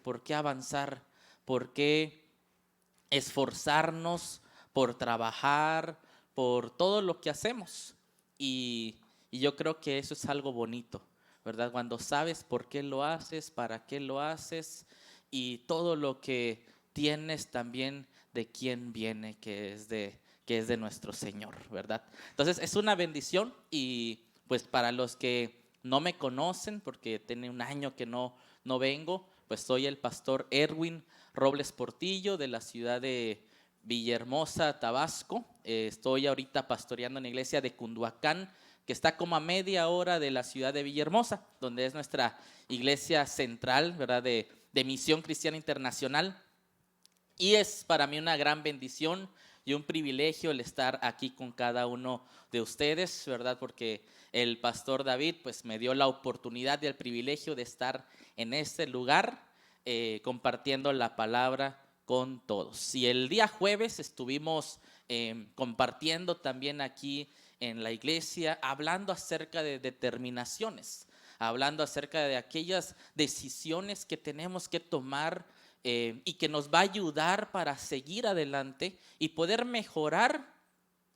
por qué avanzar, por qué esforzarnos por trabajar, por todo lo que hacemos. Y yo creo que eso es algo bonito, ¿verdad? Cuando sabes por qué lo haces, para qué lo haces y todo lo que tienes también de quién viene, que es de nuestro Señor, ¿verdad? Entonces es una bendición y pues para los que no me conocen, porque tiene un año que no vengo, pues soy el pastor Erwin Robles Portillo de la ciudad de Villahermosa, Tabasco. Estoy ahorita pastoreando en la iglesia de Cunduacán, que está como a media hora de la ciudad de Villahermosa, donde es nuestra iglesia central, ¿verdad? De Misión Cristiana Internacional. Y es para mí una gran bendición y un privilegio el estar aquí con cada uno de ustedes, ¿verdad? Porque el pastor David pues me dio la oportunidad y el privilegio de estar en este lugar compartiendo la palabra con todos. Y el día jueves estuvimos compartiendo también aquí en la iglesia, hablando acerca de determinaciones, hablando acerca de aquellas decisiones que tenemos que tomar y que nos va a ayudar para seguir adelante y poder mejorar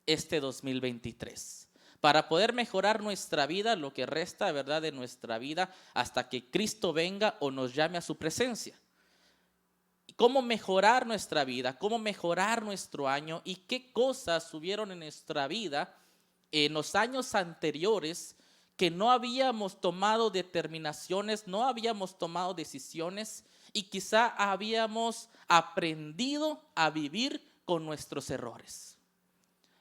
este 2023. Para poder mejorar nuestra vida, lo que resta, ¿verdad?, de nuestra vida hasta que Cristo venga o nos llame a su presencia. ¿Cómo mejorar nuestra vida? ¿Cómo mejorar nuestro año? ¿Y qué cosas hubieron en nuestra vida en los años anteriores que no habíamos tomado determinaciones, no habíamos tomado decisiones y quizá habíamos aprendido a vivir con nuestros errores?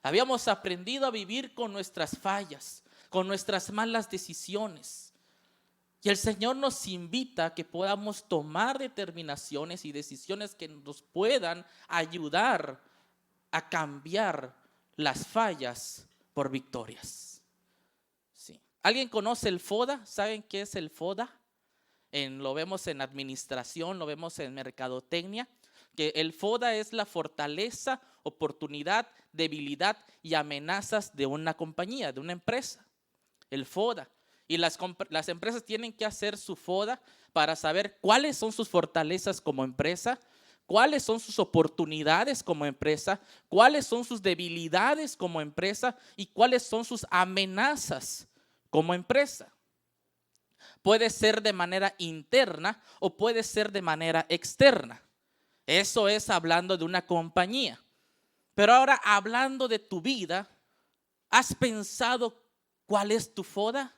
Habíamos aprendido a vivir con nuestras fallas, con nuestras malas decisiones. Y el Señor nos invita a que podamos tomar determinaciones y decisiones que nos puedan ayudar a cambiar las fallas por victorias. Sí. ¿Alguien conoce el FODA? ¿Saben qué es el FODA? Lo vemos en administración, lo vemos en mercadotecnia, que el FODA es la fortaleza, oportunidad, debilidad y amenazas de una compañía, de una empresa. El FODA. Y las empresas tienen que hacer su FODA para saber cuáles son sus fortalezas como empresa, cuáles son sus oportunidades como empresa, cuáles son sus debilidades como empresa y cuáles son sus amenazas como empresa. Puede ser de manera interna o puede ser de manera externa. Eso es hablando de una compañía. Pero ahora hablando de tu vida, ¿has pensado cuál es tu FODA?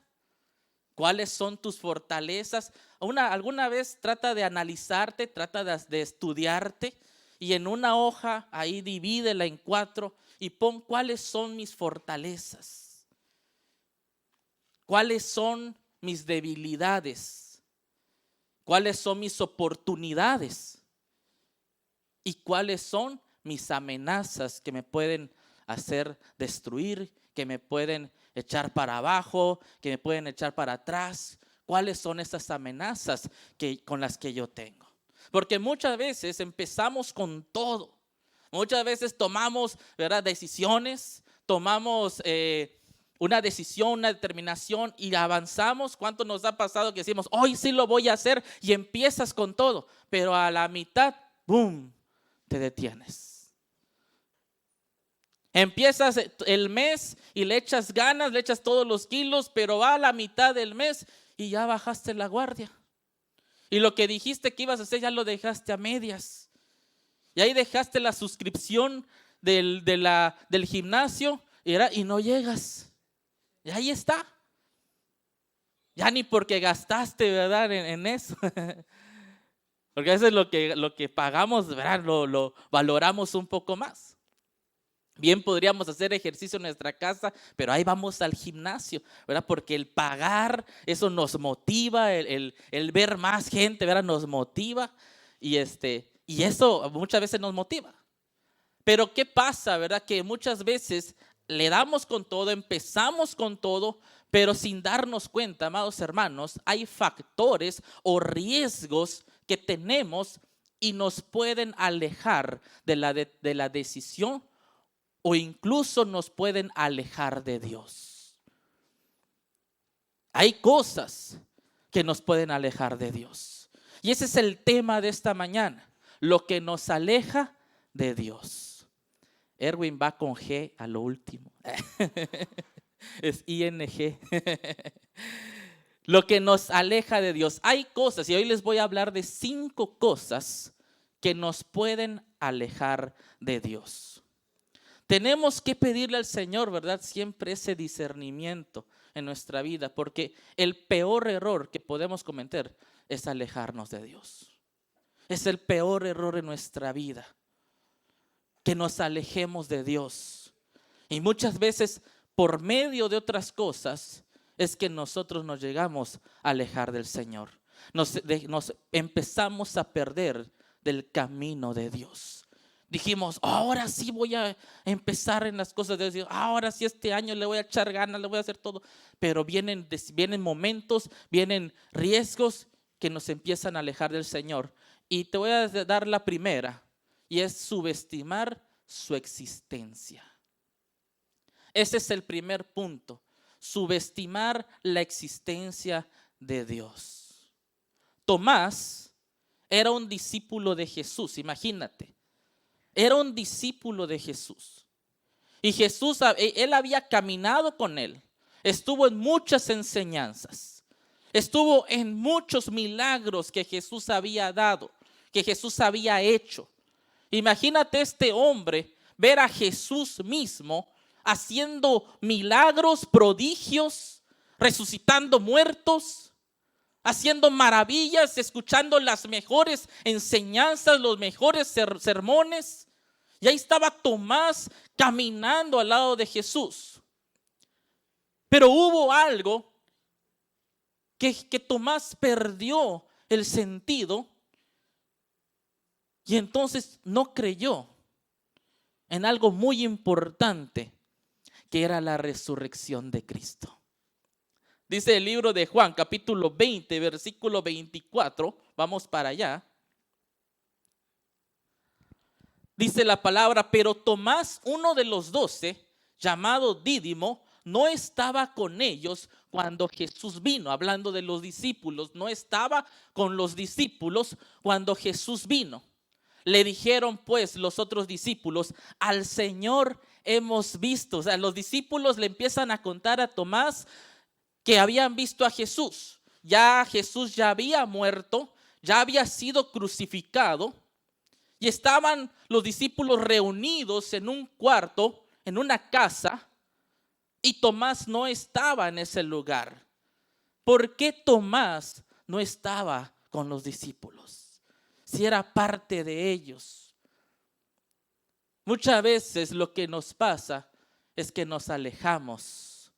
¿Cuáles son tus fortalezas? Alguna vez trata de analizarte, trata de estudiarte y en una hoja ahí divídela en 4 y pon cuáles son mis fortalezas, cuáles son mis debilidades, cuáles son mis oportunidades y cuáles son mis amenazas que me pueden hacer destruir, que me pueden echar para abajo, que me pueden echar para atrás. ¿Cuáles son esas amenazas con las que yo tengo? Porque muchas veces empezamos con todo. Muchas veces tomamos, ¿verdad?, decisiones, tomamos una decisión, una determinación y avanzamos. ¿Cuánto nos ha pasado que decimos, hoy sí lo voy a hacer y empiezas con todo, pero a la mitad, ¡boom!, te detienes? Empiezas el mes y le echas ganas, le echas todos los kilos, pero va a la mitad del mes y ya bajaste la guardia. Y lo que dijiste que ibas a hacer ya lo dejaste a medias. Y ahí dejaste la suscripción del gimnasio y no llegas. Y ahí está. Ya ni porque gastaste, ¿verdad?, en eso. Porque a veces lo que pagamos, ¿verdad?, lo valoramos un poco más. Bien podríamos hacer ejercicio en nuestra casa, pero ahí vamos al gimnasio, ¿verdad? Porque el pagar, eso nos motiva, el ver más gente, ¿verdad?, nos motiva y eso muchas veces nos motiva. Pero ¿qué pasa, verdad? Que muchas veces le damos con todo, empezamos con todo, pero sin darnos cuenta, amados hermanos, hay factores o riesgos que tenemos y nos pueden alejar de la decisión o incluso nos pueden alejar de Dios. Hay cosas que nos pueden alejar de Dios. Y ese es el tema de esta mañana, lo que nos aleja de Dios. Erwin va con G a lo último. Es ING. Lo que nos aleja de Dios. Hay cosas, y hoy les voy a hablar de 5 cosas que nos pueden alejar de Dios. Tenemos que pedirle al Señor, ¿verdad? Siempre ese discernimiento en nuestra vida, porque el peor error que podemos cometer es alejarnos de Dios. Es el peor error en nuestra vida, que nos alejemos de Dios. Y muchas veces, por medio de otras cosas, es que nosotros nos llegamos a alejar del Señor. Nos empezamos a perder del camino de Dios. Dijimos, ahora sí voy a empezar en las cosas de Dios. Ahora sí este año le voy a echar ganas, le voy a hacer todo. Pero vienen momentos, vienen riesgos que nos empiezan a alejar del Señor. Y te voy a dar la primera, y es subestimar su existencia. Ese es el primer punto, subestimar la existencia de Dios. Tomás era un discípulo de Jesús, imagínate. Era un discípulo de Jesús. Y Jesús, él había caminado con él. Estuvo en muchas enseñanzas. Estuvo en muchos milagros que Jesús había dado, que Jesús había hecho. Imagínate este hombre ver a Jesús mismo haciendo milagros, prodigios, resucitando muertos, haciendo maravillas, escuchando las mejores enseñanzas, los mejores sermones. Y ahí estaba Tomás caminando al lado de Jesús. Pero hubo algo que Tomás perdió el sentido, y entonces no creyó en algo muy importante, que era la resurrección de Cristo. Dice el libro de Juan, capítulo 20, versículo 24. Vamos para allá. Dice la palabra, pero Tomás, uno de los 12, llamado Dídimo, no estaba con ellos cuando Jesús vino. Hablando de los discípulos, no estaba con los discípulos cuando Jesús vino. Le dijeron pues los otros discípulos, al Señor hemos visto. O sea, los discípulos le empiezan a contar a Tomás que habían visto a Jesús. Ya Jesús ya había muerto, ya había sido crucificado, y estaban los discípulos reunidos en un cuarto, en una casa, y Tomás no estaba en ese lugar. ¿Por qué Tomás no estaba con los discípulos si era parte de ellos? Muchas veces lo que nos pasa es que nos alejamos,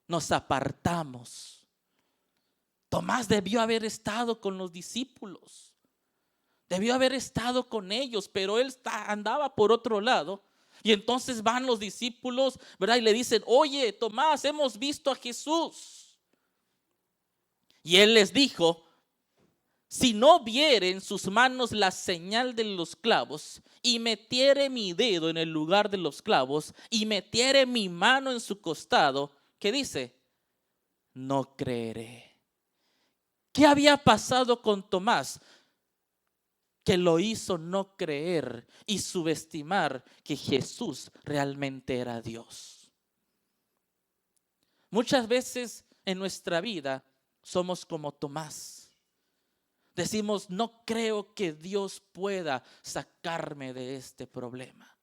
nos apartamos. Tomás debió haber estado con los discípulos, debió haber estado con ellos, pero él andaba por otro lado. Y entonces van los discípulos, ¿verdad? Y le dicen, oye, Tomás, hemos visto a Jesús. Y él les dijo, si no viere en sus manos la señal de los clavos, y metiere mi dedo en el lugar de los clavos, y metiere mi mano en su costado, ¿qué dice? No creeré. ¿Qué había pasado con Tomás? Que lo hizo no creer y subestimar que Jesús realmente era Dios. Muchas veces en nuestra vida somos como Tomás. Decimos, no creo que Dios pueda sacarme de este problema.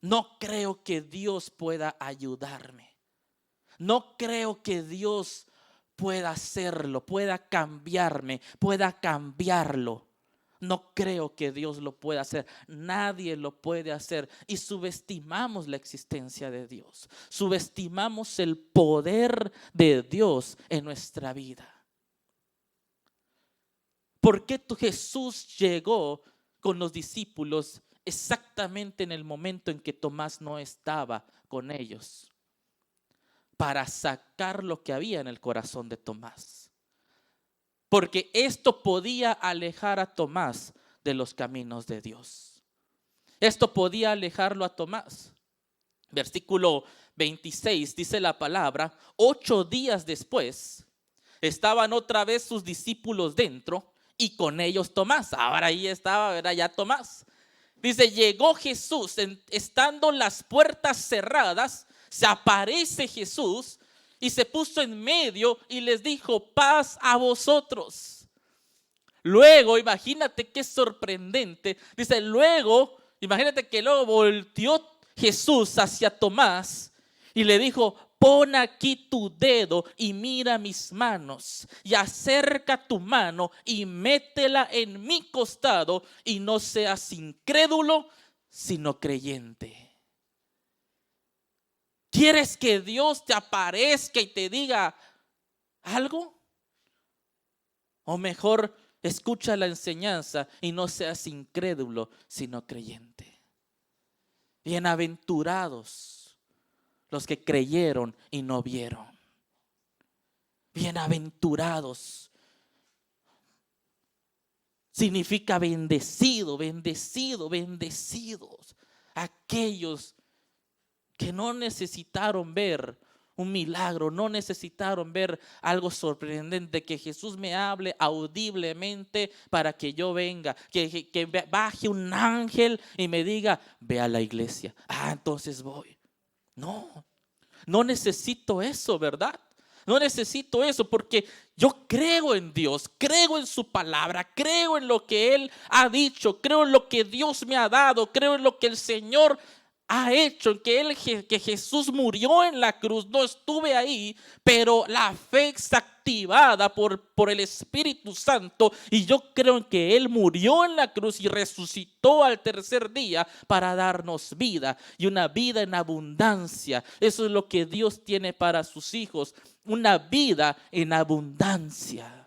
No creo que Dios pueda ayudarme. No creo que Dios pueda hacerlo, pueda cambiarme, pueda cambiarlo. No creo que Dios lo pueda hacer. Nadie lo puede hacer. Y subestimamos la existencia de Dios. Subestimamos el poder de Dios en nuestra vida. ¿Por qué Jesús llegó con los discípulos exactamente en el momento en que Tomás no estaba con ellos? Para sacar lo que había en el corazón de Tomás. Porque esto podía alejar a Tomás de los caminos de Dios. Esto podía alejarlo a Tomás. Versículo 26 dice la palabra, 8 días después estaban otra vez sus discípulos dentro y con ellos Tomás. Ahora ahí estaba, era ya Tomás. Dice, llegó Jesús, estando las puertas cerradas, se aparece Jesús y se puso en medio y les dijo, paz a vosotros. Luego, imagínate qué sorprendente. Dice, luego, imagínate que luego volteó Jesús hacia Tomás y le dijo, pon aquí tu dedo y mira mis manos, y acerca tu mano y métela en mi costado, y no seas incrédulo, sino creyente. ¿Quieres que Dios te aparezca y te diga algo? O mejor, escucha la enseñanza y no seas incrédulo, sino creyente. Bienaventurados los que creyeron y no vieron. Bienaventurados significa bendecido, bendecido, bendecidos. Aquellos que no necesitaron ver un milagro, no necesitaron ver algo sorprendente, que Jesús me hable audiblemente para que yo venga, que baje un ángel y me diga, ve a la iglesia. Entonces voy. No necesito eso, ¿verdad? No necesito eso porque yo creo en Dios, creo en su palabra, creo en lo que Él ha dicho, creo en lo que Dios me ha dado, creo en lo que el Señor ha hecho, que Jesús murió en la cruz. No estuve ahí, pero la fe está activada por el Espíritu Santo, y yo creo en que Él murió en la cruz y resucitó al tercer día para darnos vida, y una vida en abundancia. Eso es lo que Dios tiene para sus hijos, una vida en abundancia.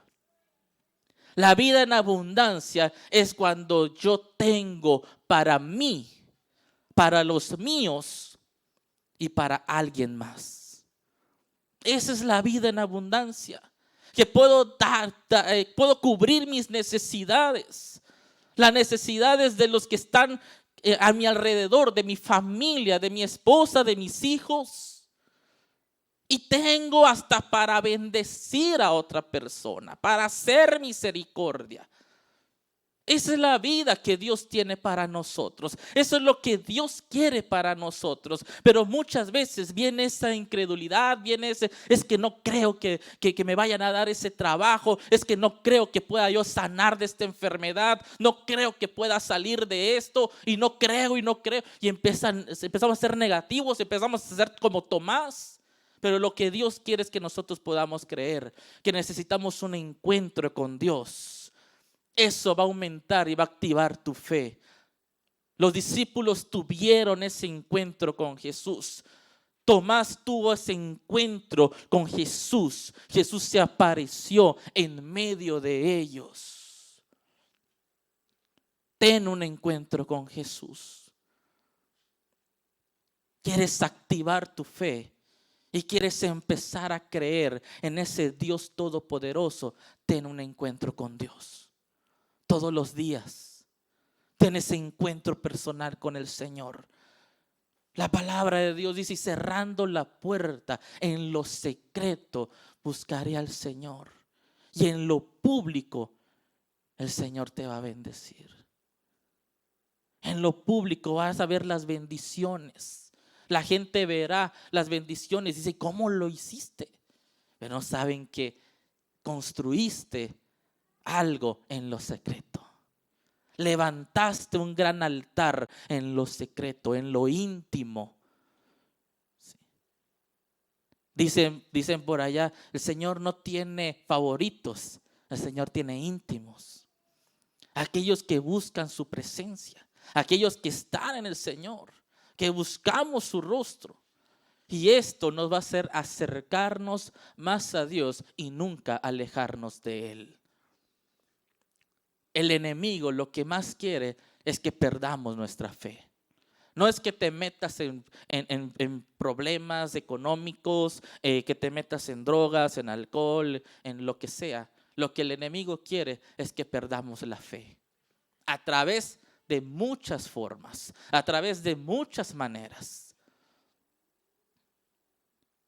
La vida en abundancia es cuando yo tengo para mí, para los míos y para alguien más. Esa es la vida en abundancia, que puedo puedo cubrir mis necesidades, las necesidades de los que están a mi alrededor, de mi familia, de mi esposa, de mis hijos. Y tengo hasta para bendecir a otra persona, para hacer misericordia. Esa es la vida que Dios tiene para nosotros. Eso es lo que Dios quiere para nosotros. Pero muchas veces viene esa incredulidad, viene es que no creo que me vayan a dar ese trabajo, es que no creo que pueda yo sanar de esta enfermedad, no creo que pueda salir de esto, y no creo. Y empezamos a ser negativos, empezamos a ser como Tomás. Pero lo que Dios quiere es que nosotros podamos creer, que necesitamos un encuentro con Dios. Eso va a aumentar y va a activar tu fe. Los discípulos tuvieron ese encuentro con Jesús. Tomás tuvo ese encuentro con Jesús. Jesús se apareció en medio de ellos. Ten un encuentro con Jesús. ¿Quieres activar tu fe y quieres empezar a creer en ese Dios todopoderoso? Ten un encuentro con Dios. Todos los días ten ese encuentro personal con el Señor. La palabra de Dios dice, cerrando la puerta, en lo secreto buscaré al Señor, y en lo público el Señor te va a bendecir. En lo público vas a ver las bendiciones. La gente verá las bendiciones y dice, ¿cómo lo hiciste? Pero no saben que construiste algo en lo secreto. Levantaste un gran altar en lo secreto, en lo íntimo. Sí. Dicen por allá, el Señor no tiene favoritos, el Señor tiene íntimos. Aquellos que buscan su presencia, aquellos que están en el Señor, que buscamos su rostro. Y esto nos va a hacer acercarnos más a Dios y nunca alejarnos de Él. El enemigo lo que más quiere es que perdamos nuestra fe. No es que te metas en problemas económicos, que te metas en drogas, en alcohol, en lo que sea. Lo que el enemigo quiere es que perdamos la fe. A través de muchas formas, a través de muchas maneras.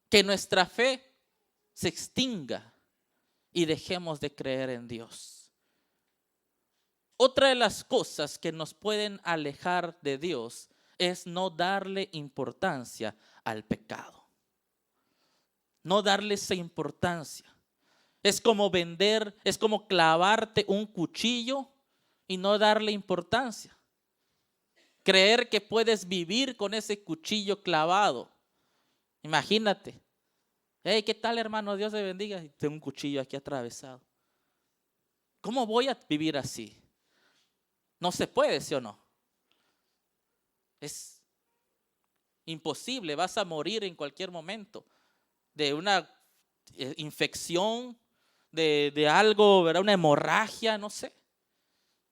Que nuestra fe se extinga y dejemos de creer en Dios. Otra de las cosas que nos pueden alejar de Dios es no darle importancia al pecado. No darle esa importancia. Es como es como clavarte un cuchillo y no darle importancia. Creer que puedes vivir con ese cuchillo clavado. Imagínate. Hey, ¿qué tal, hermano? Dios te bendiga. Tengo un cuchillo aquí atravesado. ¿Cómo voy a vivir así? No se puede, ¿sí o no? Es imposible. Vas a morir en cualquier momento de una infección, de algo, ¿verdad? Una hemorragia, no sé.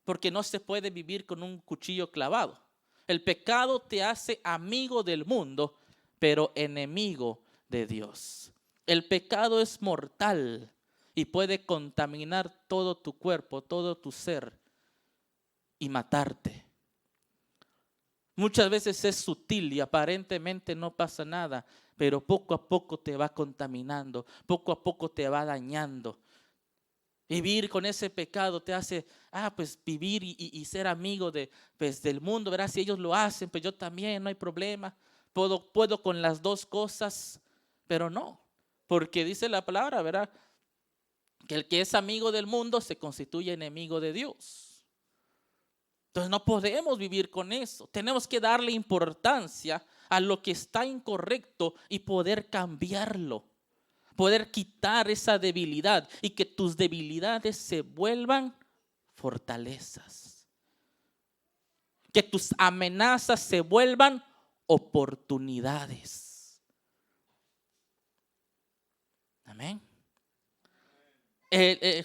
Porque no se puede vivir con un cuchillo clavado. El pecado te hace amigo del mundo, pero enemigo de Dios. El pecado es mortal y puede contaminar todo tu cuerpo, todo tu ser y matarte. Muchas veces es sutil y aparentemente no pasa nada, pero poco a poco te va contaminando, poco a poco te va dañando. Vivir con ese pecado te hace, pues vivir y ser amigo del mundo, ¿verdad? Si ellos lo hacen, pues yo también, no hay problema. Puedo con las dos cosas, pero no, porque dice la palabra, ¿verdad? Que el que es amigo del mundo se constituye enemigo de Dios. Entonces no podemos vivir con eso. Tenemos que darle importancia a lo que está incorrecto y poder cambiarlo. Poder quitar esa debilidad y que tus debilidades se vuelvan fortalezas. Que tus amenazas se vuelvan oportunidades. Amén.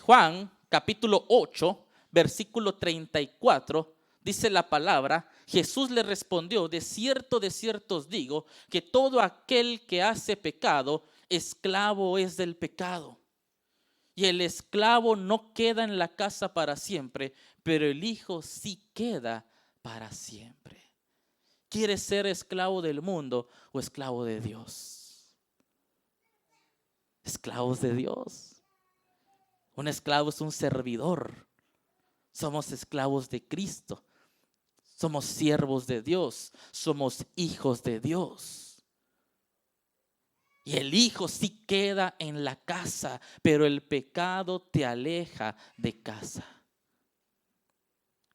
Juan capítulo 8, versículo 34, dice la palabra: Jesús le respondió: de cierto os digo, que todo aquel que hace pecado, esclavo es del pecado. Y el esclavo no queda en la casa para siempre, pero el hijo sí queda para siempre. ¿Quieres ser esclavo del mundo o esclavo de Dios? Esclavos de Dios. Un esclavo es un servidor. Somos esclavos de Cristo. Somos siervos de Dios. Somos hijos de Dios. Y el hijo sí queda en la casa, pero el pecado te aleja de casa.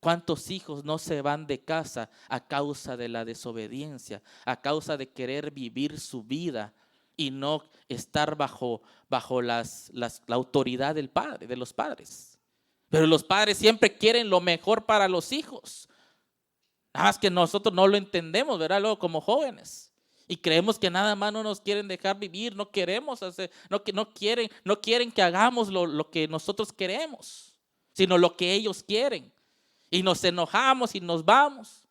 ¿Cuántos hijos no se van de casa a causa de la desobediencia, a causa de querer vivir su vida y no estar bajo la autoridad del padre, de los padres? Pero los padres siempre quieren lo mejor para los hijos. Nada más que nosotros no lo entendemos, ¿verdad? Luego como jóvenes. Y creemos que nada más no nos quieren dejar vivir, no queremos hacer, no quieren que hagamos lo que nosotros queremos, sino lo que ellos quieren. Y nos enojamos y nos vamos.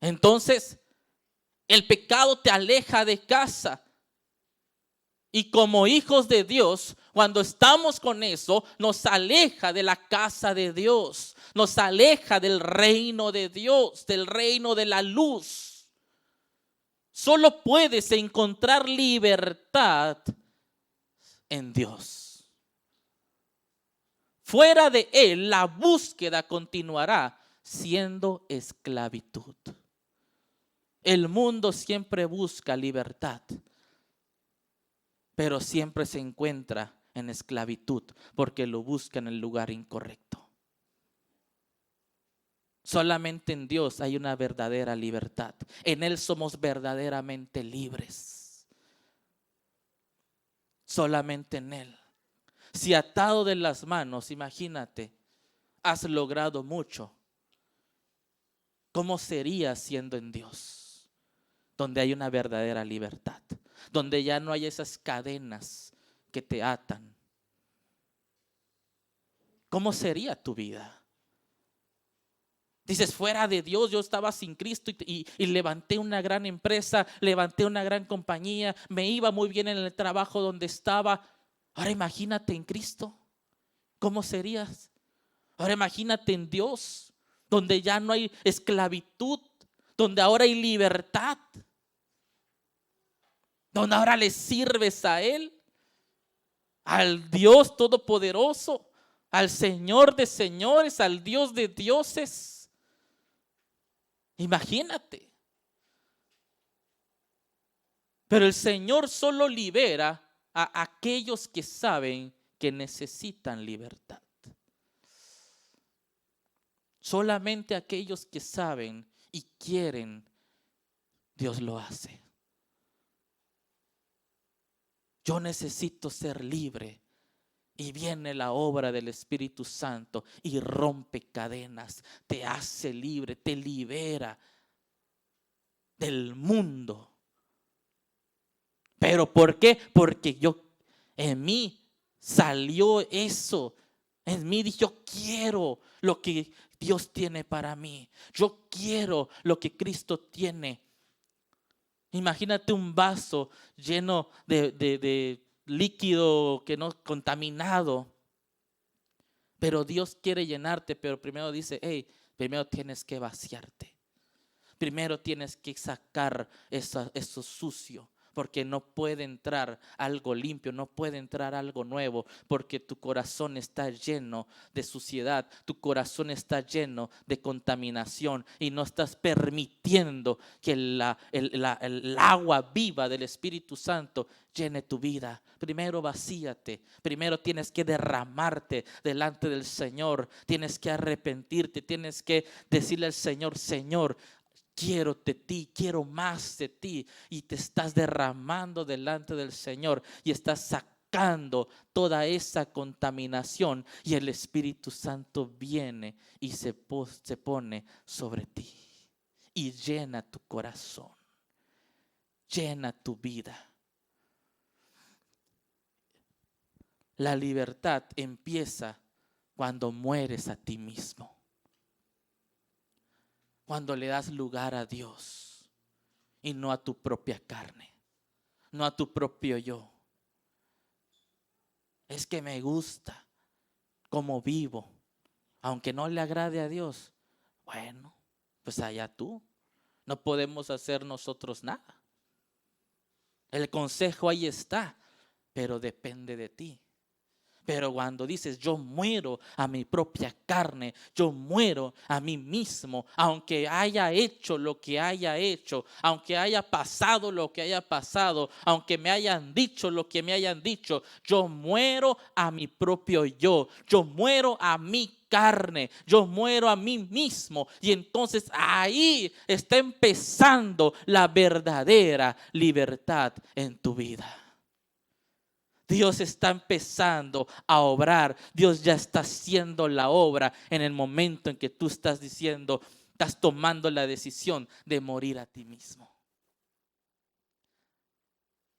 Entonces, el pecado te aleja de casa. Y como hijos de Dios, cuando estamos con eso, nos aleja de la casa de Dios. Nos aleja del reino de Dios, del reino de la luz. Solo puedes encontrar libertad en Dios. Fuera de Él, la búsqueda continuará siendo esclavitud. El mundo siempre busca libertad, pero siempre se encuentra en esclavitud porque lo busca en el lugar incorrecto. Solamente en Dios hay una verdadera libertad. En Él somos verdaderamente libres. Solamente en Él. Si atado de las manos, imagínate, has logrado mucho, ¿cómo sería siendo en Dios? Donde hay una verdadera libertad, donde ya no hay esas cadenas que te atan. ¿Cómo sería tu vida? Dices, fuera de Dios yo estaba sin Cristo y levanté una gran empresa, levanté una gran compañía, me iba muy bien en el trabajo donde estaba. Ahora imagínate en Cristo, ¿cómo serías? Ahora imagínate en Dios, donde ya no hay esclavitud, donde ahora hay libertad, donde ahora le sirves a Él, al Dios Todopoderoso, al Señor de señores, al Dios de dioses. Imagínate. Pero el Señor solo libera a aquellos que saben que necesitan libertad. Solamente aquellos que saben y quieren, Dios lo hace. Yo necesito ser libre. Y viene la obra del Espíritu Santo y rompe cadenas, te hace libre, te libera del mundo. ¿Pero por qué? Porque en mí salió eso. En mí dije, yo quiero lo que Dios tiene para mí. Yo quiero lo que Cristo tiene. Imagínate un vaso lleno de líquido que no contaminado. Pero Dios quiere llenarte, pero primero dice, hey, primero tienes que vaciarte. Primero tienes que sacar eso sucio, porque no puede entrar algo limpio, no puede entrar algo nuevo, porque tu corazón está lleno de suciedad, tu corazón está lleno de contaminación y no estás permitiendo que el agua viva del Espíritu Santo llene tu vida. Primero vacíate, primero tienes que derramarte delante del Señor, tienes que arrepentirte, tienes que decirle al Señor, Señor, quiero de ti, quiero más de ti, y te estás derramando delante del Señor y estás sacando toda esa contaminación, y el Espíritu Santo viene y se pone sobre ti y llena tu corazón, llena tu vida. La libertad empieza cuando mueres a ti mismo. Cuando le das lugar a Dios y no a tu propia carne, no a tu propio yo. Es que me gusta cómo vivo, aunque no le agrade a Dios. Bueno, pues allá tú. No podemos hacer nosotros nada. El consejo ahí está, pero depende de ti. Pero cuando dices, yo muero a mi propia carne, yo muero a mí mismo, aunque haya hecho lo que haya hecho, aunque haya pasado lo que haya pasado, aunque me hayan dicho lo que me hayan dicho, yo muero a mi propio yo muero a mi carne, yo muero a mí mismo. Y entonces ahí está empezando la verdadera libertad en tu vida. Dios está empezando a obrar. Dios ya está haciendo la obra en el momento en que tú estás diciendo, estás tomando la decisión de morir a ti mismo.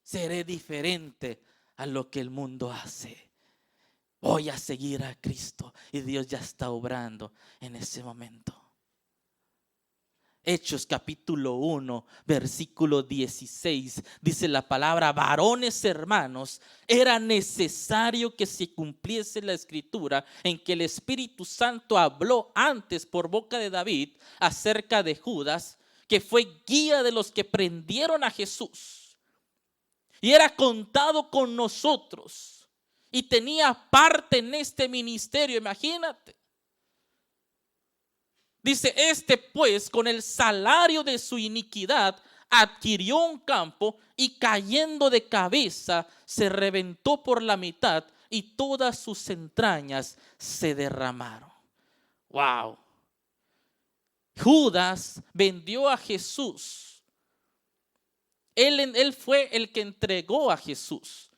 Seré diferente a lo que el mundo hace. Voy a seguir a Cristo, y Dios ya está obrando en ese momento. Hechos capítulo 1, versículo 16, dice la palabra: varones hermanos, era necesario que se cumpliese la escritura en que el Espíritu Santo habló antes por boca de David acerca de Judas, que fue guía de los que prendieron a Jesús y era contado con nosotros y tenía parte en este ministerio. Imagínate. Dice, este pues con el salario de su iniquidad adquirió un campo y cayendo de cabeza se reventó por la mitad y todas sus entrañas se derramaron. Wow. Judas vendió a Jesús. Él fue el que entregó a Jesús.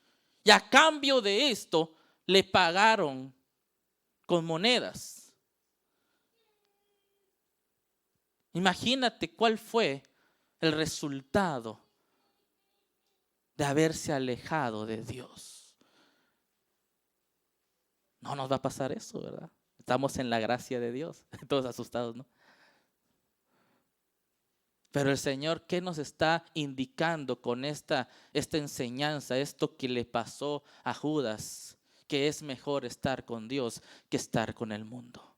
Y a cambio de esto le pagaron con monedas. Imagínate cuál fue el resultado de haberse alejado de Dios. No nos va a pasar eso, ¿verdad? Estamos en la gracia de Dios, todos asustados, ¿no? Pero el Señor, ¿qué nos está indicando con esta enseñanza? Esto que le pasó a Judas, que es mejor estar con Dios que estar con el mundo.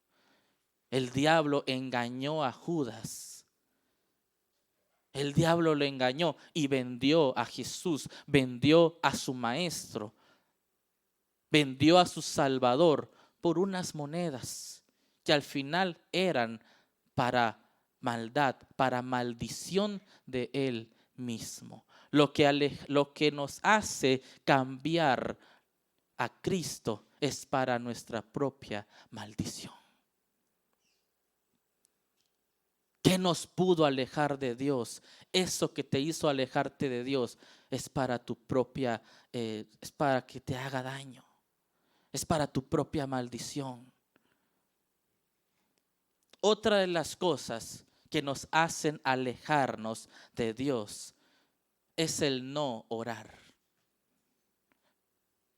El diablo engañó a Judas. El diablo lo engañó y vendió a Jesús, vendió a su maestro, vendió a su Salvador por unas monedas que al final eran para maldad, para maldición de Él mismo. Lo que nos hace cambiar a Cristo es para nuestra propia maldición. ¿Qué nos pudo alejar de Dios? Eso que te hizo alejarte de Dios es para tu propia, es para que te haga daño. Es para tu propia maldición. Otra de las cosas que nos hacen alejarnos de Dios es el no orar.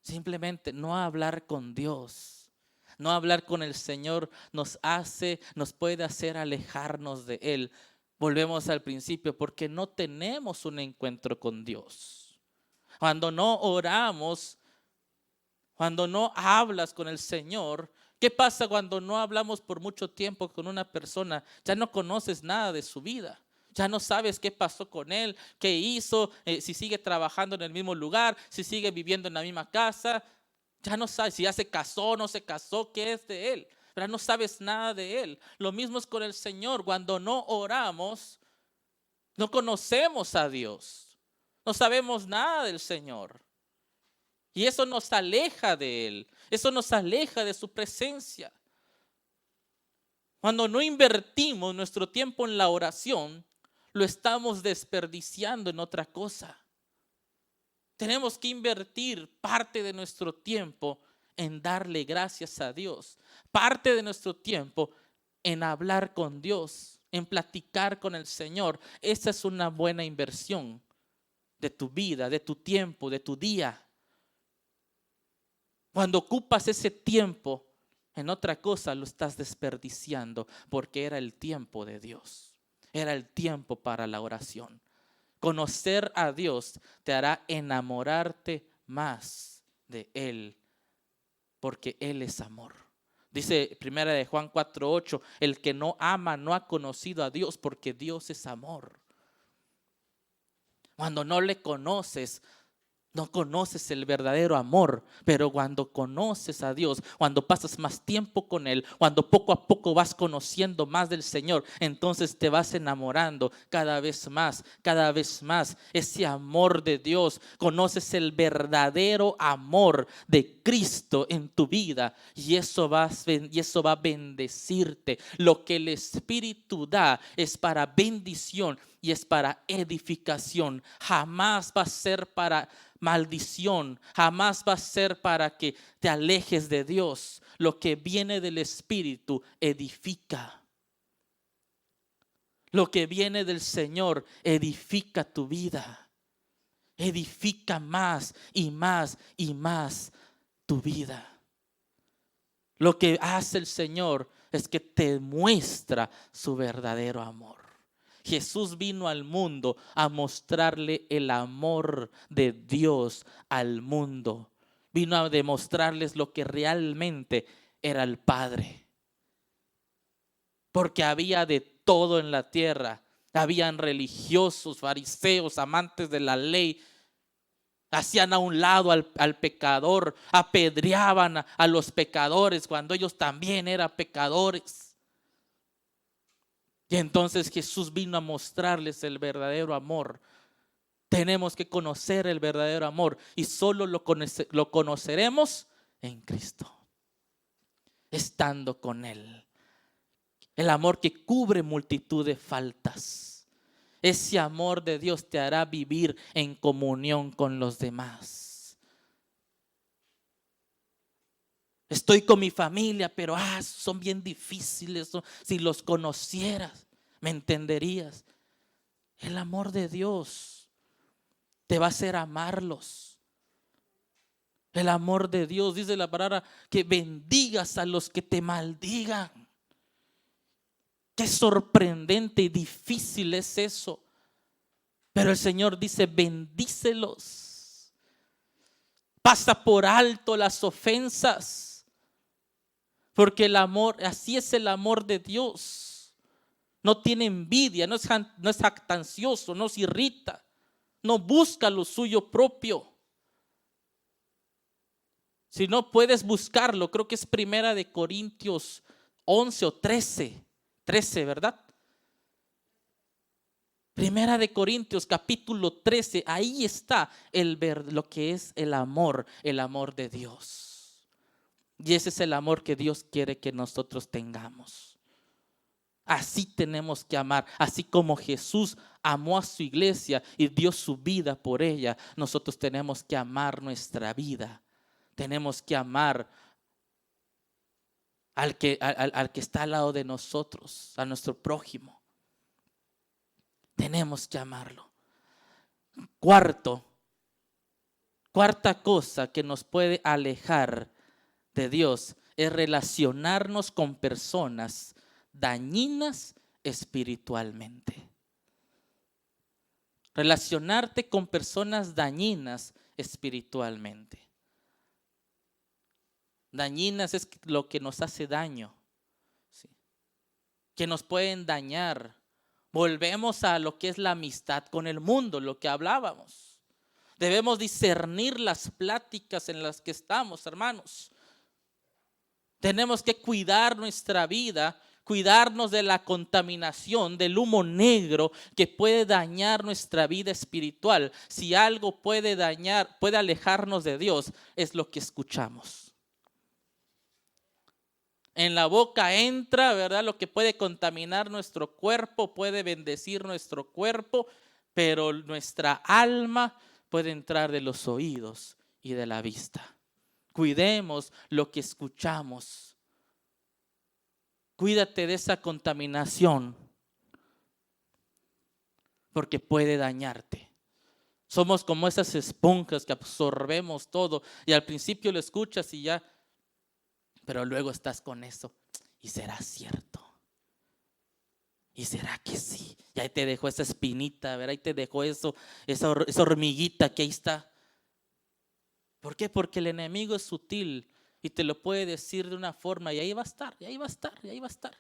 Simplemente no hablar con Dios. No hablar con el Señor nos puede hacer alejarnos de Él. Volvemos al principio, porque no tenemos un encuentro con Dios. Cuando no oramos, cuando no hablas con el Señor, ¿qué pasa cuando no hablamos por mucho tiempo con una persona? Ya no conoces nada de su vida. Ya no sabes qué pasó con él, qué hizo, si sigue trabajando en el mismo lugar, si sigue viviendo en la misma casa. Ya no sabes si ya se casó o no se casó, qué es de él. Pero no sabes nada de él. Lo mismo es con el Señor. Cuando no oramos, no conocemos a Dios. No sabemos nada del Señor. Y eso nos aleja de Él. Eso nos aleja de su presencia. Cuando no invertimos nuestro tiempo en la oración, lo estamos desperdiciando en otra cosa. Tenemos que invertir parte de nuestro tiempo en darle gracias a Dios. Parte de nuestro tiempo en hablar con Dios, en platicar con el Señor. Esa es una buena inversión de tu vida, de tu tiempo, de tu día. Cuando ocupas ese tiempo en otra cosa, lo estás desperdiciando, porque era el tiempo de Dios. Era el tiempo para la oración. Conocer a Dios te hará enamorarte más de Él, porque Él es amor. Dice 1 de Juan 4:8, el que no ama no ha conocido a Dios, porque Dios es amor. Cuando no le conoces, no conoces el verdadero amor, pero cuando conoces a Dios, cuando pasas más tiempo con Él, cuando poco a poco vas conociendo más del Señor, entonces te vas enamorando cada vez más, ese amor de Dios. Conoces el verdadero amor de Cristo en tu vida y eso va a bendecirte. Lo que el Espíritu da es para bendición y es para edificación. Jamás va a ser para maldición, jamás va a ser para que te alejes de Dios. Lo que viene del Espíritu edifica. Lo que viene del Señor edifica tu vida. Edifica más y más y más tu vida. Lo que hace el Señor es que te muestra su verdadero amor. Jesús vino al mundo a mostrarle el amor de Dios al mundo. Vino a demostrarles lo que realmente era el Padre. Porque había de todo en la tierra. Habían religiosos, fariseos, amantes de la ley. Hacían a un lado al pecador, apedreaban a los pecadores cuando ellos también eran pecadores. Y entonces Jesús vino a mostrarles el verdadero amor. Tenemos que conocer el verdadero amor y solo lo conoceremos en Cristo, estando con Él. El amor que cubre multitud de faltas. Ese amor de Dios te hará vivir en comunión con los demás. Estoy con mi familia, pero son bien difíciles. Si los conocieras, me entenderías. El amor de Dios te va a hacer amarlos. El amor de Dios, dice la palabra, que bendigas a los que te maldigan. Qué sorprendente y difícil es eso. Pero el Señor dice, bendícelos. Pasa por alto las ofensas. Porque el amor, así es el amor de Dios. No tiene envidia, no es jactancioso, no se irrita, no busca lo suyo propio. Si no puedes buscarlo, creo que es Primera de Corintios 11 o 13, 13, ¿verdad? Primera de Corintios capítulo 13, ahí está lo que es el amor de Dios. Y ese es el amor que Dios quiere que nosotros tengamos. Así tenemos que amar, así como Jesús amó a su iglesia y dio su vida por ella, nosotros tenemos que amar nuestra vida. Tenemos que amar al que está al lado de nosotros, a nuestro prójimo. Tenemos que amarlo. Cuarta cosa que nos puede alejar de Dios es relacionarnos con personas dañinas espiritualmente. Relacionarte con personas dañinas espiritualmente. Dañinas es lo que nos hace daño, ¿sí? Que nos pueden dañar. Volvemos a lo que es la amistad con el mundo, lo que hablábamos. Debemos discernir las pláticas en las que estamos, hermanos. Tenemos que cuidar nuestra vida, cuidarnos de la contaminación, del humo negro que puede dañar nuestra vida espiritual. Si algo puede dañar, puede alejarnos de Dios, es lo que escuchamos. En la boca entra, ¿verdad? Lo que puede contaminar nuestro cuerpo, puede bendecir nuestro cuerpo, pero nuestra alma puede entrar de los oídos y de la vista. Cuidemos lo que escuchamos. Cuídate de esa contaminación, porque puede dañarte. Somos como esas esponjas que absorbemos todo y al principio lo escuchas y ya, pero luego estás con eso. ¿Y será cierto? ¿Y será que sí? Y ahí te dejó esa espinita, ¿verdad? Ahí te dejó esa hormiguita que ahí está. ¿Por qué? Porque el enemigo es sutil y te lo puede decir de una forma y ahí va a estar, y ahí va a estar, y ahí va a estar.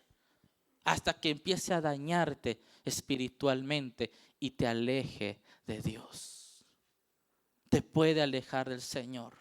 Hasta que empiece a dañarte espiritualmente y te aleje de Dios. Te puede alejar del Señor.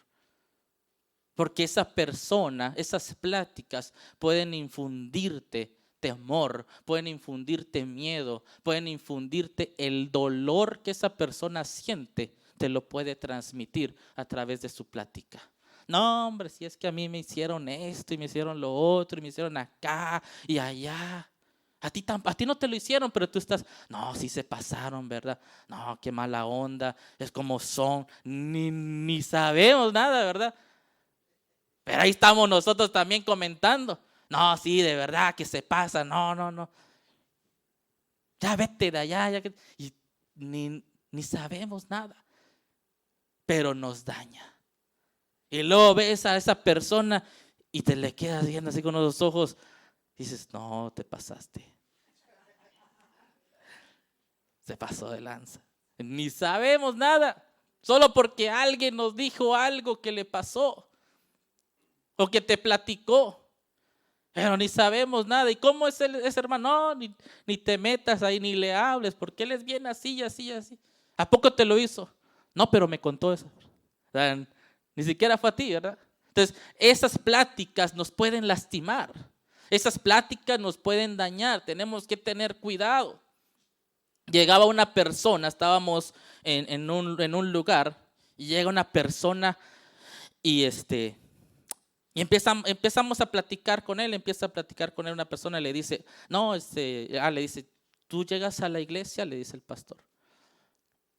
Porque esa persona, esas pláticas pueden infundirte temor, pueden infundirte miedo, pueden infundirte el dolor que esa persona siente, te lo puede transmitir a través de su plática. No, hombre, si es que a mí me hicieron esto y me hicieron lo otro y me hicieron acá y allá. A ti no te lo hicieron, pero tú estás, no, sí se pasaron, ¿verdad? No, qué mala onda, es como son, ni sabemos nada, ¿verdad? Pero ahí estamos nosotros también comentando. No, sí, de verdad que se pasa. No. Ya vete de allá. Y ni sabemos nada. Pero nos daña. Y luego ves a esa persona y te le quedas viendo así con los ojos. Y dices, no, te pasaste. Se pasó de lanza. Ni sabemos nada. Solo porque alguien nos dijo algo que le pasó. O que te platicó. Pero ni sabemos nada. ¿Y cómo es ese hermano? No, ni te metas ahí, ni le hables, porque él es bien así, así, así. ¿A poco te lo hizo? No, pero me contó eso. O sea, ni siquiera fue a ti, ¿verdad? Entonces, esas pláticas nos pueden lastimar. Esas pláticas nos pueden dañar. Tenemos que tener cuidado. Llegaba una persona, estábamos en un lugar, y llega una persona y y empezamos a platicar con él, empieza a platicar con él una persona y le dice, no, le dice, ¿tú llegas a la iglesia? Le dice el pastor.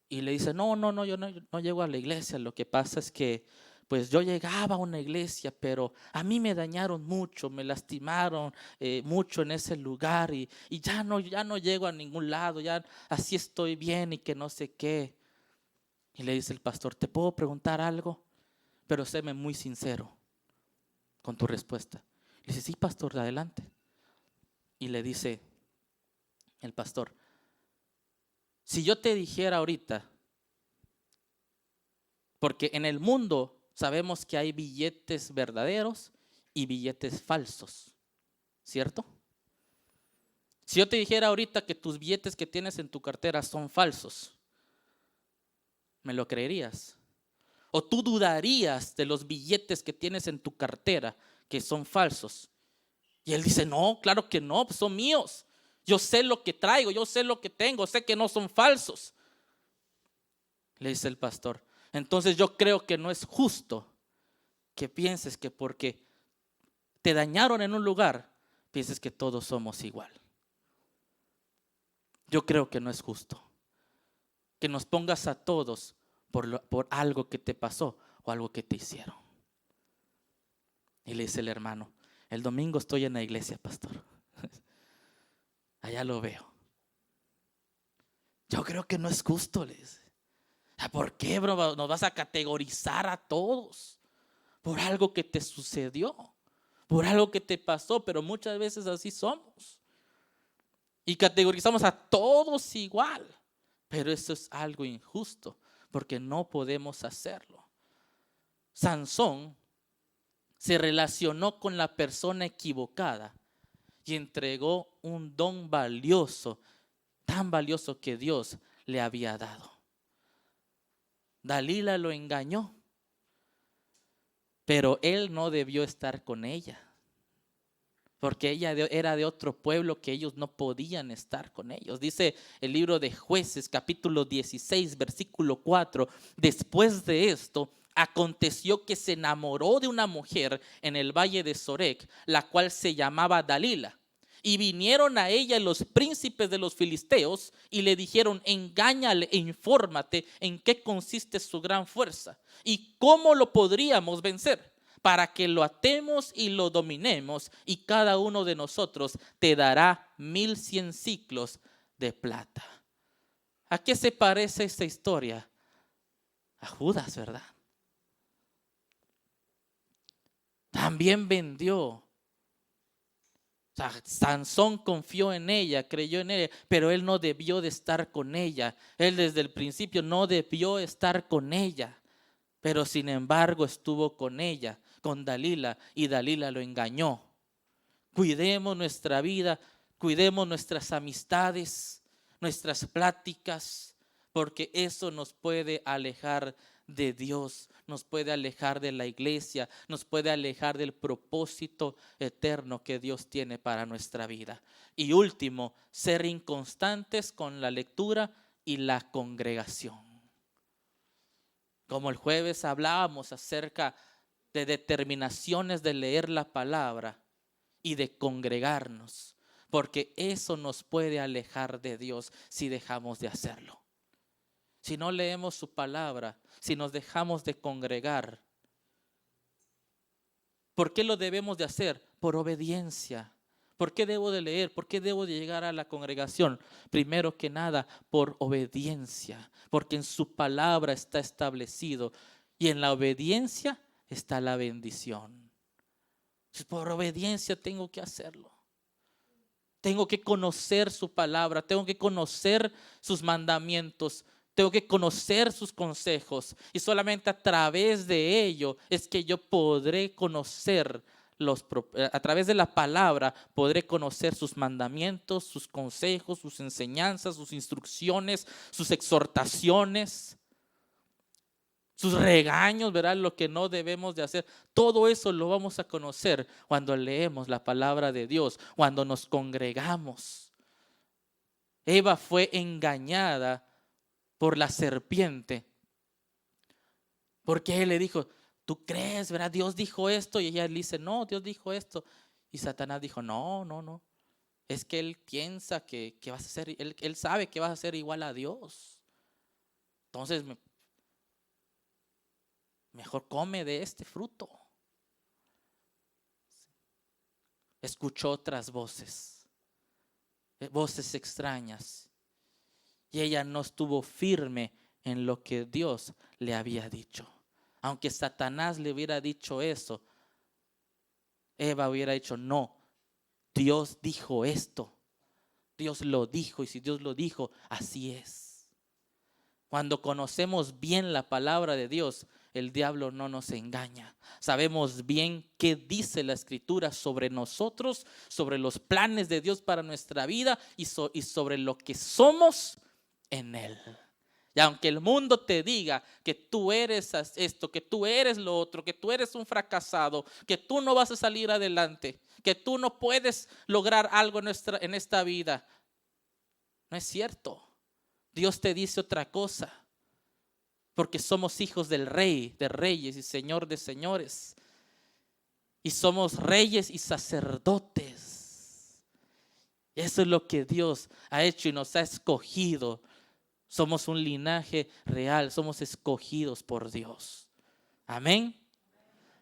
Y le dice, no, yo no llego a la iglesia, lo que pasa es que pues yo llegaba a una iglesia, pero a mí me dañaron mucho, me lastimaron mucho en ese lugar y ya no llego a ningún lado, ya así estoy bien y que no sé qué. Y le dice el pastor, ¿te puedo preguntar algo? Pero séme muy sincero con tu respuesta. Le dice, sí, pastor, adelante. Y le dice el pastor, si yo te dijera ahorita, porque en el mundo sabemos que hay billetes verdaderos y billetes falsos, ¿cierto? Si yo te dijera ahorita que tus billetes que tienes en tu cartera son falsos, ¿me lo creerías? ¿O tú dudarías de los billetes que tienes en tu cartera que son falsos? Y él dice, no, claro que no, pues son míos. Yo sé lo que traigo, yo sé lo que tengo, sé que no son falsos. Le dice el pastor, entonces yo creo que no es justo que pienses que porque te dañaron en un lugar, pienses que todos somos igual. Yo creo que no es justo que nos pongas a todos por algo que te pasó o algo que te hicieron. Y le dice el hermano, el domingo estoy en la iglesia, pastor. Allá lo veo. Yo creo que no es justo, le dice. ¿Por qué, bro? Nos vas a categorizar a todos por algo que te sucedió, por algo que te pasó, pero muchas veces así somos. Y categorizamos a todos igual, pero eso es algo injusto, porque no podemos hacerlo. Sansón se relacionó con la persona equivocada y entregó un don valioso, tan valioso que Dios le había dado. Dalila lo engañó, pero él no debió estar con ella, porque ella era de otro pueblo que ellos no podían estar con ellos. Dice el libro de Jueces, capítulo 16, versículo 4, después de esto, aconteció que se enamoró de una mujer en el valle de Sorek, la cual se llamaba Dalila. Y vinieron a ella los príncipes de los filisteos y le dijeron, engáñale e infórmate en qué consiste su gran fuerza y cómo lo podríamos vencer, para que lo atemos y lo dominemos, y cada uno de nosotros te dará 1100 siclos de plata. ¿A qué se parece esta historia? A Judas, ¿verdad? También vendió. Sansón confió en ella, creyó en ella, pero él no debió de estar con ella. Él desde el principio no debió estar con ella, pero sin embargo estuvo con ella, con Dalila, y Dalila lo engañó. Cuidemos nuestra vida, cuidemos nuestras amistades, nuestras pláticas, porque eso nos puede alejar de Dios, nos puede alejar de la iglesia, nos puede alejar del propósito eterno que Dios tiene para nuestra vida. Y último, ser inconstantes con la lectura y la congregación. Como el jueves hablábamos acerca de determinaciones de leer la palabra y de congregarnos, porque eso nos puede alejar de Dios si dejamos de hacerlo. Si no leemos su palabra, si nos dejamos de congregar, ¿por qué lo debemos de hacer? Por obediencia. ¿Por qué debo de leer? ¿Por qué debo de llegar a la congregación? Primero que nada, por obediencia, porque en su palabra está establecido y en la obediencia está la bendición. Por obediencia tengo que hacerlo. Tengo que conocer su palabra, tengo que conocer sus mandamientos, tengo que conocer sus consejos, y solamente a través de ello es que yo podré conocer a través de la palabra podré conocer sus mandamientos, sus consejos, sus enseñanzas, sus instrucciones, sus exhortaciones, sus regaños, ¿verdad? Lo que no debemos de hacer. Todo eso lo vamos a conocer cuando leemos la palabra de Dios, cuando nos congregamos. Eva fue engañada por la serpiente, porque él le dijo, ¿tú crees, verdad? Dios dijo esto, y ella le dice, no, Dios dijo esto. Y Satanás dijo, no, es que él piensa que vas a ser, él sabe que vas a ser igual a Dios. Entonces, mejor come de este fruto. Escuchó otras voces, voces extrañas, y ella no estuvo firme en lo que Dios le había dicho. Aunque Satanás le hubiera dicho eso, Eva hubiera dicho, no, Dios dijo esto, Dios lo dijo, y si Dios lo dijo, así es. Cuando conocemos bien la palabra de Dios, el diablo no nos engaña. Sabemos bien qué dice la Escritura sobre nosotros, sobre los planes de Dios para nuestra vida y sobre lo que somos en Él. Y aunque el mundo te diga que tú eres esto, que tú eres lo otro, que tú eres un fracasado, que tú no vas a salir adelante, que tú no puedes lograr algo en esta vida, no es cierto. Dios te dice otra cosa, porque somos hijos del Rey de reyes y Señor de señores. Y somos reyes y sacerdotes. Eso es lo que Dios ha hecho y nos ha escogido. Somos un linaje real, somos escogidos por Dios. Amén.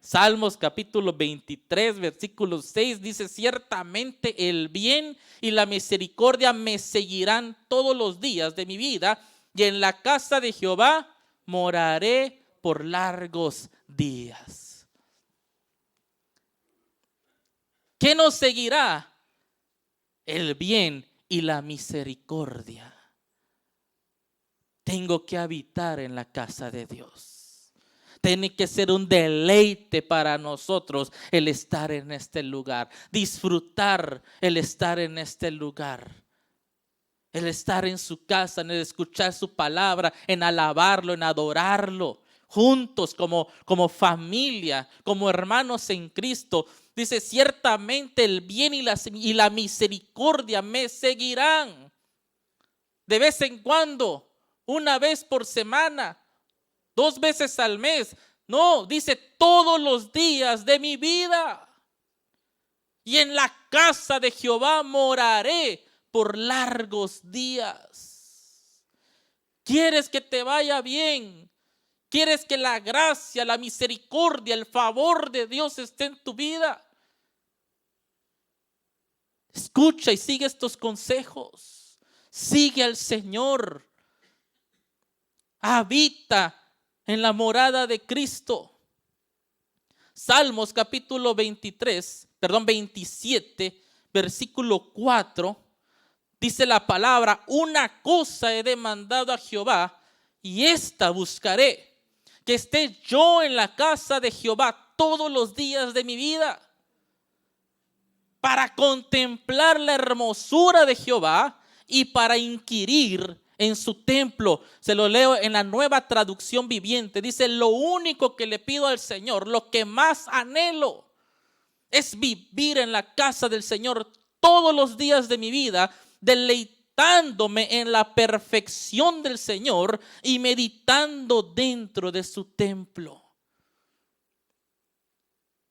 Salmos capítulo 23, versículo 6 dice: ciertamente el bien y la misericordia me seguirán todos los días de mi vida, y en la casa de Jehová moraré por largos días. ¿Qué nos seguirá? El bien y la misericordia. Tengo que habitar en la casa de Dios. Tiene que ser un deleite para nosotros el estar en este lugar. Disfrutar el estar en este lugar. El estar en su casa, en el escuchar su palabra, en alabarlo, en adorarlo. Juntos como familia, como hermanos en Cristo. Dice: ciertamente el bien y la misericordia me seguirán. De vez en cuando. Una vez por semana, 2 veces al mes. No, dice todos los días de mi vida. Y en la casa de Jehová moraré por largos días. ¿Quieres que te vaya bien? ¿Quieres que la gracia, la misericordia, el favor de Dios esté en tu vida? Escucha y sigue estos consejos. Sigue al Señor. Habita en la morada de Cristo. Salmos capítulo 27, versículo 4, dice la palabra: una cosa he demandado a Jehová, y esta buscaré, que esté yo en la casa de Jehová todos los días de mi vida, para contemplar la hermosura de Jehová y para inquirir en su templo. Se lo leo en la Nueva Traducción Viviente. Dice: lo único que le pido al Señor, lo que más anhelo, es vivir en la casa del Señor todos los días de mi vida, deleitándome en la perfección del Señor y meditando dentro de su templo.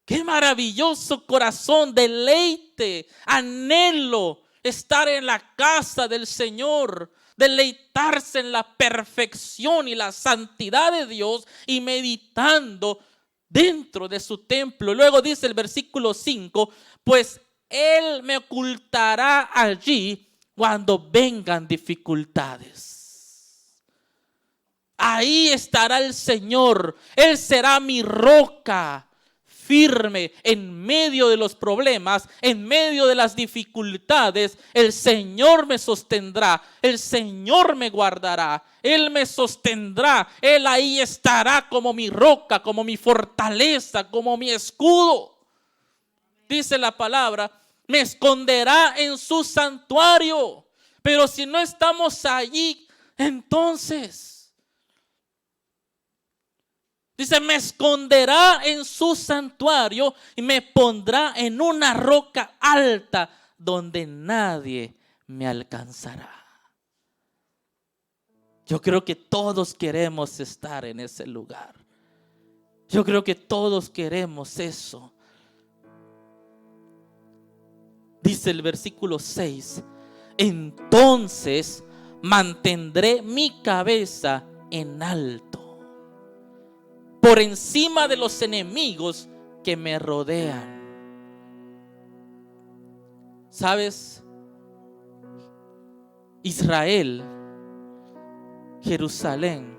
Qué maravilloso corazón, deleite, anhelo estar en la casa del Señor, deleitarse en la perfección y la santidad de Dios y meditando dentro de su templo. Luego dice el versículo 5: pues Él me ocultará allí cuando vengan dificultades. Ahí estará el Señor. Él será mi roca firme en medio de los problemas, en medio de las dificultades. El Señor me sostendrá, el Señor me guardará, Él me sostendrá. Él ahí estará como mi roca, como mi fortaleza, como mi escudo. Dice la palabra: me esconderá en su santuario. Pero si no estamos allí, entonces dice: me esconderá en su santuario y me pondrá en una roca alta donde nadie me alcanzará. Yo creo que todos queremos estar en ese lugar. Yo creo que todos queremos eso. Dice el versículo 6: entonces mantendré mi cabeza en alto por encima de los enemigos que me rodean. ¿Sabes? Israel, Jerusalén,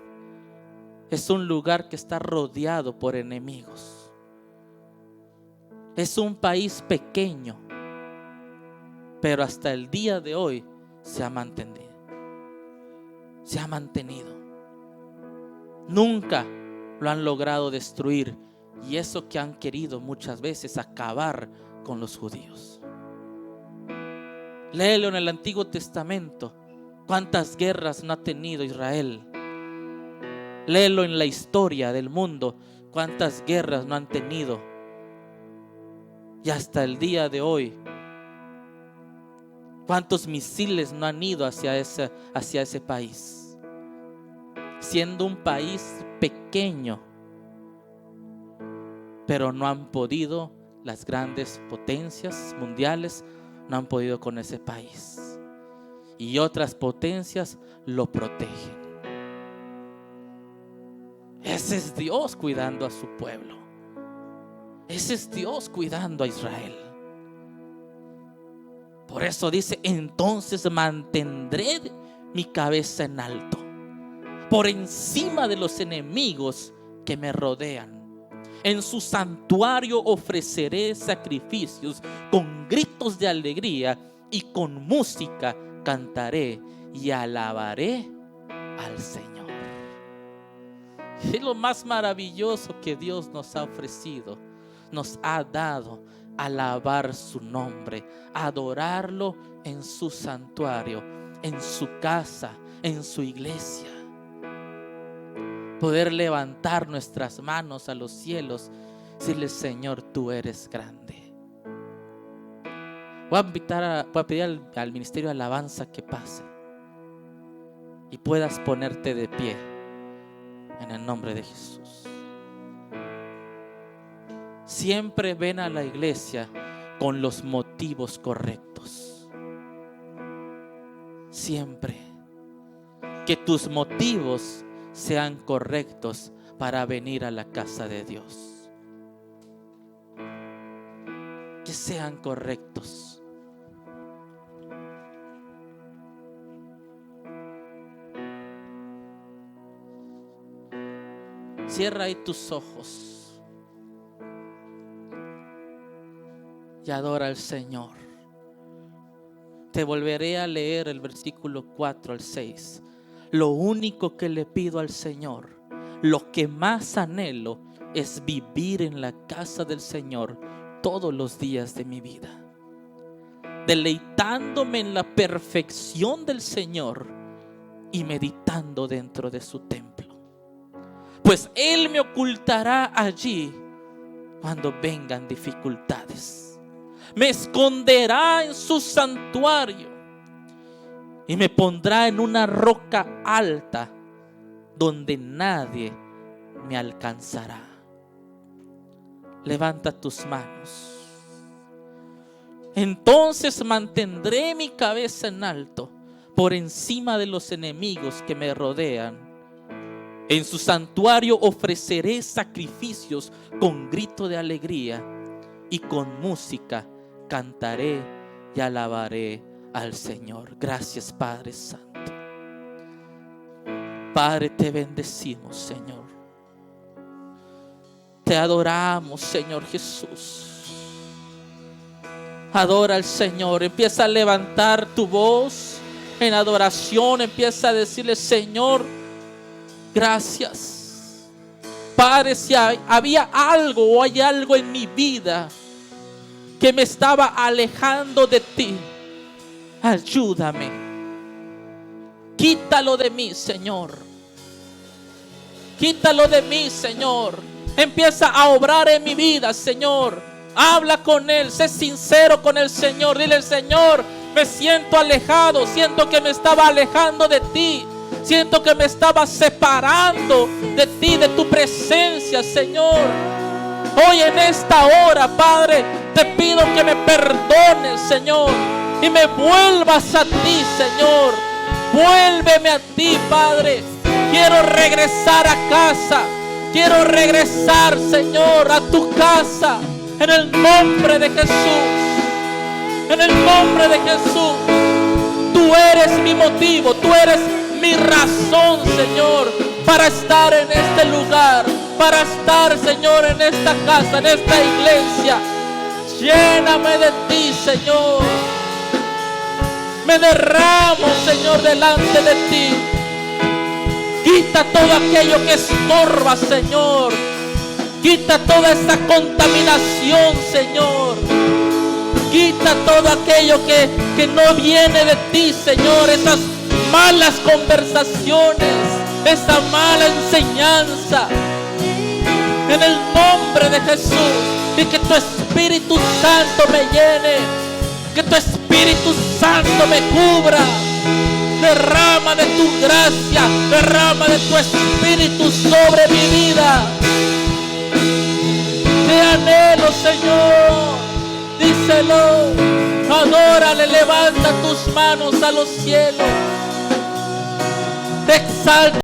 es un lugar que está rodeado por enemigos. Es un país pequeño, pero hasta el día de hoy se ha mantenido. Se ha mantenido. Nunca lo han logrado destruir, y eso que han querido muchas veces acabar con los judíos. Léelo en el Antiguo Testamento. Cuántas guerras no ha tenido Israel, Léelo en la historia del mundo. Cuántas guerras no han tenido. Y hasta el día de hoy, cuántos misiles no han ido hacia ese país. Siendo un país pequeño, pero no han podido, las grandes potencias mundiales no han podido con ese país. Y otras potencias lo protegen. Ese es Dios cuidando a su pueblo. Ese es Dios cuidando a Israel. Por eso dice: entonces mantendré mi cabeza en alto, por encima de los enemigos que me rodean. En su santuario ofreceré sacrificios, con gritos de alegría y con música cantaré y alabaré al Señor. Es lo más maravilloso que Dios nos ha ofrecido, nos ha dado: alabar su nombre, adorarlo en su santuario, en su casa, en su iglesia. Poder levantar nuestras manos a los cielos, decirle: Señor, tú eres grande. Voy a pedir al ministerio de alabanza que pase y puedas ponerte de pie en el nombre de Jesús. Siempre ven a la iglesia con los motivos correctos. Siempre que tus motivos sean correctos para venir a la casa de Dios. Que sean correctos. Cierra ahí tus ojos y adora al Señor. Te volveré a leer el versículo 4 al 6. Lo único que le pido al Señor, lo que más anhelo, es vivir en la casa del Señor todos los días de mi vida, deleitándome en la perfección del Señor y meditando dentro de su templo. Pues Él me ocultará allí cuando vengan dificultades. Me esconderá en su santuario y me pondrá en una roca alta donde nadie me alcanzará. Levanta tus manos. Entonces mantendré mi cabeza en alto, por encima de los enemigos que me rodean. En su santuario ofreceré sacrificios con grito de alegría, y con música cantaré y alabaré al Señor. Gracias, Padre Santo. Padre, te bendecimos, Señor. Te adoramos, Señor Jesús. Adora al Señor. Empieza a levantar tu voz en adoración. Empieza a decirle: Señor, gracias. Padre, si había algo o hay algo en mi vida que me estaba alejando de ti, ayúdame. Quítalo de mí, Señor. Quítalo de mí, Señor. Empieza a obrar en mi vida, Señor. Habla con Él, sé sincero con el Señor. Dile: Señor, me siento alejado, siento que me estaba alejando de ti. Siento que me estaba separando de ti, de tu presencia, Señor. Hoy en esta hora, Padre, te pido que me perdones, Señor, y me vuelvas a ti, Señor. Vuélveme a ti, Padre. Quiero regresar a casa. Quiero regresar, Señor, a tu casa. En el nombre de Jesús. En el nombre de Jesús. Tú eres mi motivo. Tú eres mi razón, Señor, para estar en este lugar, para estar, Señor, en esta casa, en esta iglesia. Lléname de ti, Señor. Me derramo, Señor, delante de ti. Quita todo aquello que estorba, Señor. Quita toda esta contaminación, Señor. Quita todo aquello que no viene de ti, Señor. Esas malas conversaciones, esa mala enseñanza, en el nombre de Jesús. Y que tu Espíritu Santo me llene, que tu Espíritu Santo me cubra. Derrama de tu gracia, derrama de tu Espíritu sobre mi vida. Te anhelo, Señor. Díselo, adórale, levanta tus manos a los cielos. Exalta.